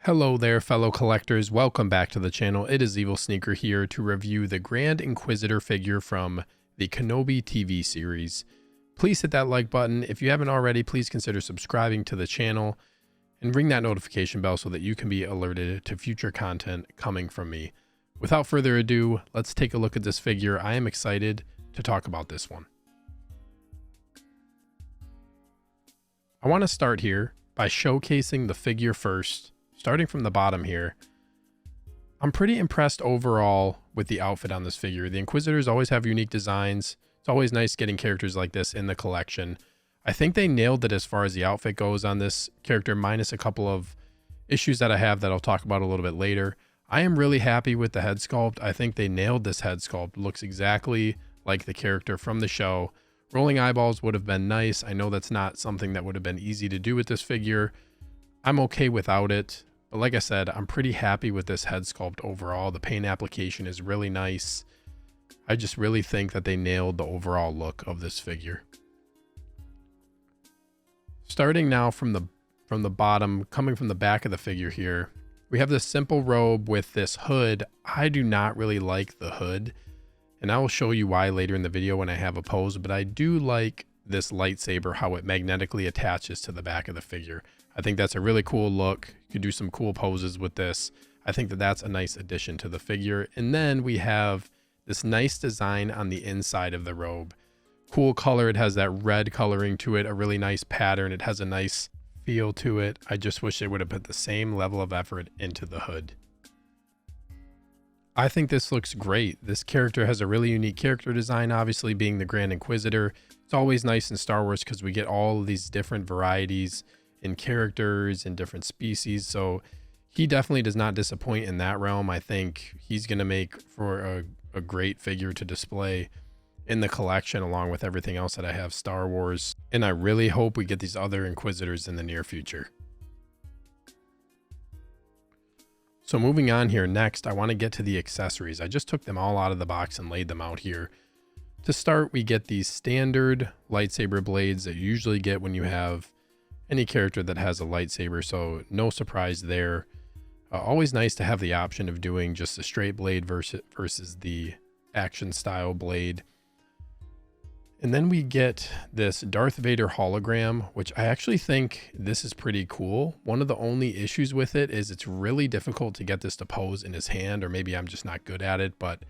Hello there, fellow collectors. Welcome back to the channel. It is Evil Sneaker here to review the Grand Inquisitor figure from the Kenobi TV series. Please hit that like button. If you haven't already, please consider subscribing to the channel and ring that notification bell so that you can be alerted to future content coming from me. Without further ado, let's take a look at this figure. I am excited to talk about this one. I want to start here by showcasing the figure first. Starting from the bottom here, I'm pretty impressed overall with the outfit on this figure. The Inquisitors always have unique designs. It's always nice getting characters like this in the collection. I think they nailed it as far as the outfit goes on this character, minus a couple of issues that I have that I'll talk about a little bit later. I am really happy with the head sculpt. I think they nailed this head sculpt. It looks exactly like the character from the show. Rolling eyeballs would have been nice. I know that's not something that would have been easy to do with this figure. I'm okay without it. But like I said, I'm pretty happy with this head sculpt overall. The paint application is really nice. I just really think that they nailed the overall look of this figure. Starting now from the bottom, coming from the back of the figure here, we have this simple robe with this hood. I do not really like the hood, and I will show you why later in the video when I have a pose, but I do like this lightsaber, how it magnetically attaches to the back of the figure. I think that's a really cool look. You could do some cool poses with this. I think that that's a nice addition to the figure. And then we have this nice design on the inside of the robe. Cool color. It has that red coloring to it, a really nice pattern. It has a nice feel to it. I just wish they would have put the same level of effort into the hood. I think this looks great. This character has a really unique character design, obviously being the Grand Inquisitor. It's always nice in Star Wars because we get all of these different varieties in characters and different species, so he definitely does not disappoint in that realm. I think he's going to make for a great figure to display in the collection along with everything else that I have Star Wars, and I really hope we get these other Inquisitors in the near future. So moving on here, next I want to get to the accessories. I just took them all out of the box and laid them out here. To start, we get these standard lightsaber blades that you usually get when you have any character that has a lightsaber, so no surprise there. Always nice to have the option of doing just a straight blade versus the action style blade. And then we get this Darth Vader hologram, which I actually think this is pretty cool. One of the only issues with it is it's really difficult to get this to pose in his hand, or maybe I'm just not good at it, but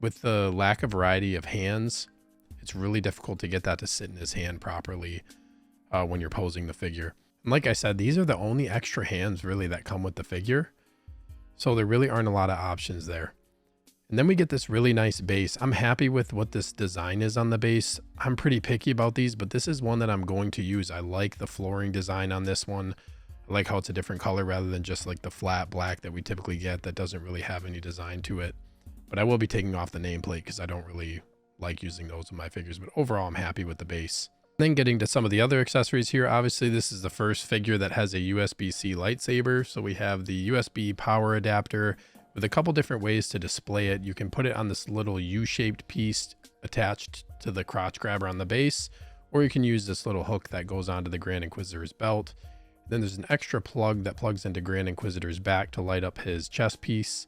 with the lack of variety of hands, it's really difficult to get that to sit in his hand properly when you're posing the figure. And like I said, these are the only extra hands really that come with the figure, so there really aren't a lot of options there. And then we get this really nice base. I'm happy with what this design is on the base. I'm pretty picky about these, but this is one that I'm going to use. I like the flooring design on this one. I like how it's a different color rather than just like the flat black that we typically get that doesn't really have any design to it. But I will be taking off the nameplate because I don't really like using those in my figures, but overall I'm happy with the base. Then getting to some of the other accessories here, obviously this is the first figure that has a USB-C lightsaber. So we have the USB power adapter with a couple different ways to display it. You can put it on this little U-shaped piece attached to the crotch grabber on the base, or you can use this little hook that goes onto the Grand Inquisitor's belt. Then there's an extra plug that plugs into Grand Inquisitor's back to light up his chest piece.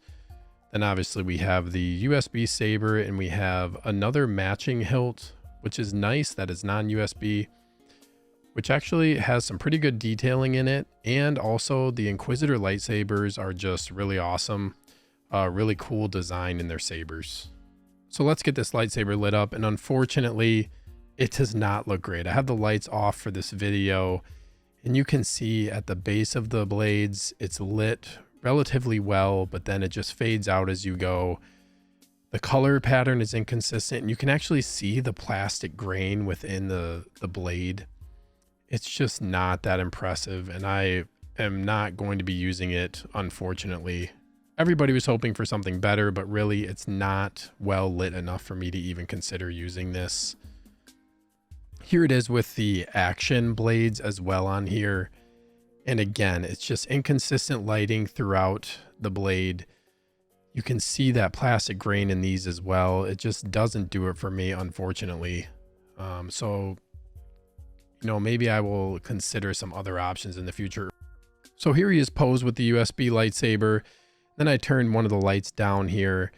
Then obviously we have the USB saber, and we have another matching hilt, which is nice that is non-USB, which actually has some pretty good detailing in it. And also the Inquisitor lightsabers are just really awesome. Really cool design in their sabers. So let's get this lightsaber lit up, and unfortunately it does not look great. I have the lights off for this video, and you can see at the base of the blades it's lit relatively well, but then it just fades out as you go. The color pattern is inconsistent, and you can actually see the plastic grain within the blade. It's just not that impressive, and I am not going to be using it, unfortunately. Everybody was hoping for something better, but really it's not well lit enough for me to even consider using this. Here it is with the action blades as well on here. And again, it's just inconsistent lighting throughout the blade. You can see that plastic grain in these as well. It just doesn't do it for me, unfortunately. So, maybe I will consider some other options in the future. So here he is posed with the USB lightsaber. Then I turn one of the lights down here.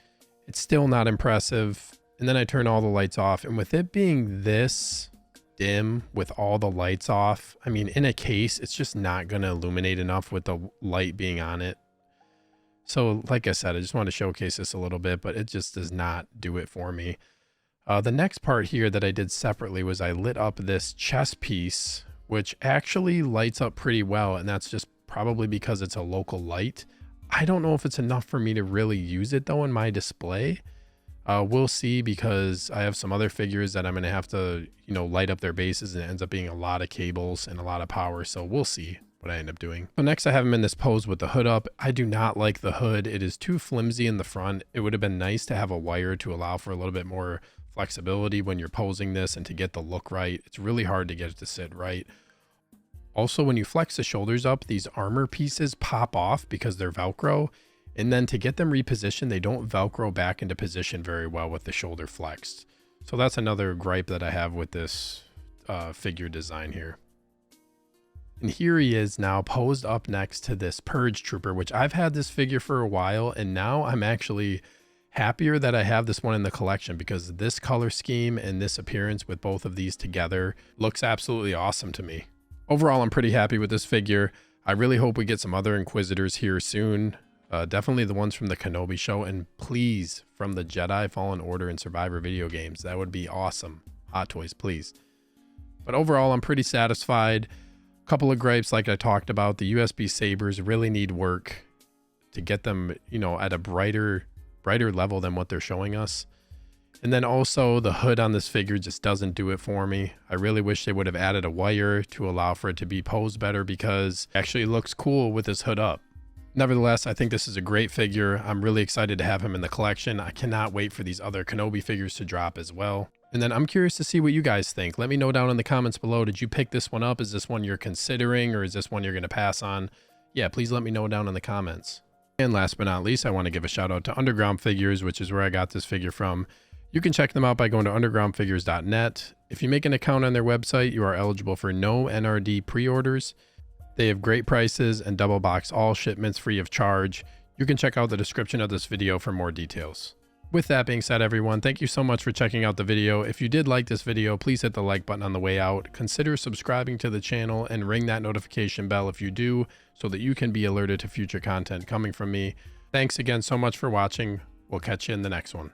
It's still not impressive. And then I turn all the lights off. And with it being this dim with all the lights off, I mean, in a case, it's just not going to illuminate enough with the light being on it. So like I said, I just want to showcase this a little bit, but it just does not do it for me. The next part here that I did separately was I lit up this chest piece, which actually lights up pretty well. And that's just probably because it's a local light. I don't know if it's enough for me to really use it though in my display. We'll see, because I have some other figures that I'm going to have to, light up their bases, and it ends up being a lot of cables and a lot of power. So we'll see what I end up doing. So next I have him in this pose with the hood up. I do not like the hood. It is too flimsy in the front. It would have been nice to have a wire to allow for a little bit more flexibility when you're posing this and to get the look right. It's really hard to get it to sit right. Also, when you flex the shoulders up, these armor pieces pop off because they're Velcro. And then to get them repositioned, they don't Velcro back into position very well with the shoulder flexed. So that's another gripe that I have with this figure design here. And here he is now posed up next to this Purge Trooper, which I've had this figure for a while. And now I'm actually happier that I have this one in the collection, because this color scheme and this appearance with both of these together looks absolutely awesome to me. Overall, I'm pretty happy with this figure. I really hope we get some other Inquisitors here soon. Definitely the ones from the Kenobi show, and please from the Jedi Fallen Order and Survivor video games. That would be awesome. Hot Toys, please. But overall, I'm pretty satisfied. A couple of gripes like I talked about. The USB sabers really need work to get them, at a brighter level than what they're showing us. And then also the hood on this figure just doesn't do it for me. I really wish they would have added a wire to allow for it to be posed better, because it actually looks cool with this hood up. Nevertheless, I think this is a great figure. I'm really excited to have him in the collection. I cannot wait for these other Kenobi figures to drop as well. And then I'm curious to see what you guys think. Let me know down in the comments below. Did you pick this one up? Is this one you're considering, or is this one you're going to pass on? Yeah, please let me know down in the comments. And last but not least, I want to give a shout out to Underground Figures, which is where I got this figure from. You can check them out by going to undergroundfigures.net. If you make an account on their website, you are eligible for no NRD pre-orders. They have great prices and double box all shipments free of charge. You can check out the description of this video for more details. With that being said, everyone, thank you so much for checking out the video. If you did like this video, please hit the like button on the way out. Consider subscribing to the channel and ring that notification bell if you do, so that you can be alerted to future content coming from me. Thanks again so much for watching. We'll catch you in the next one.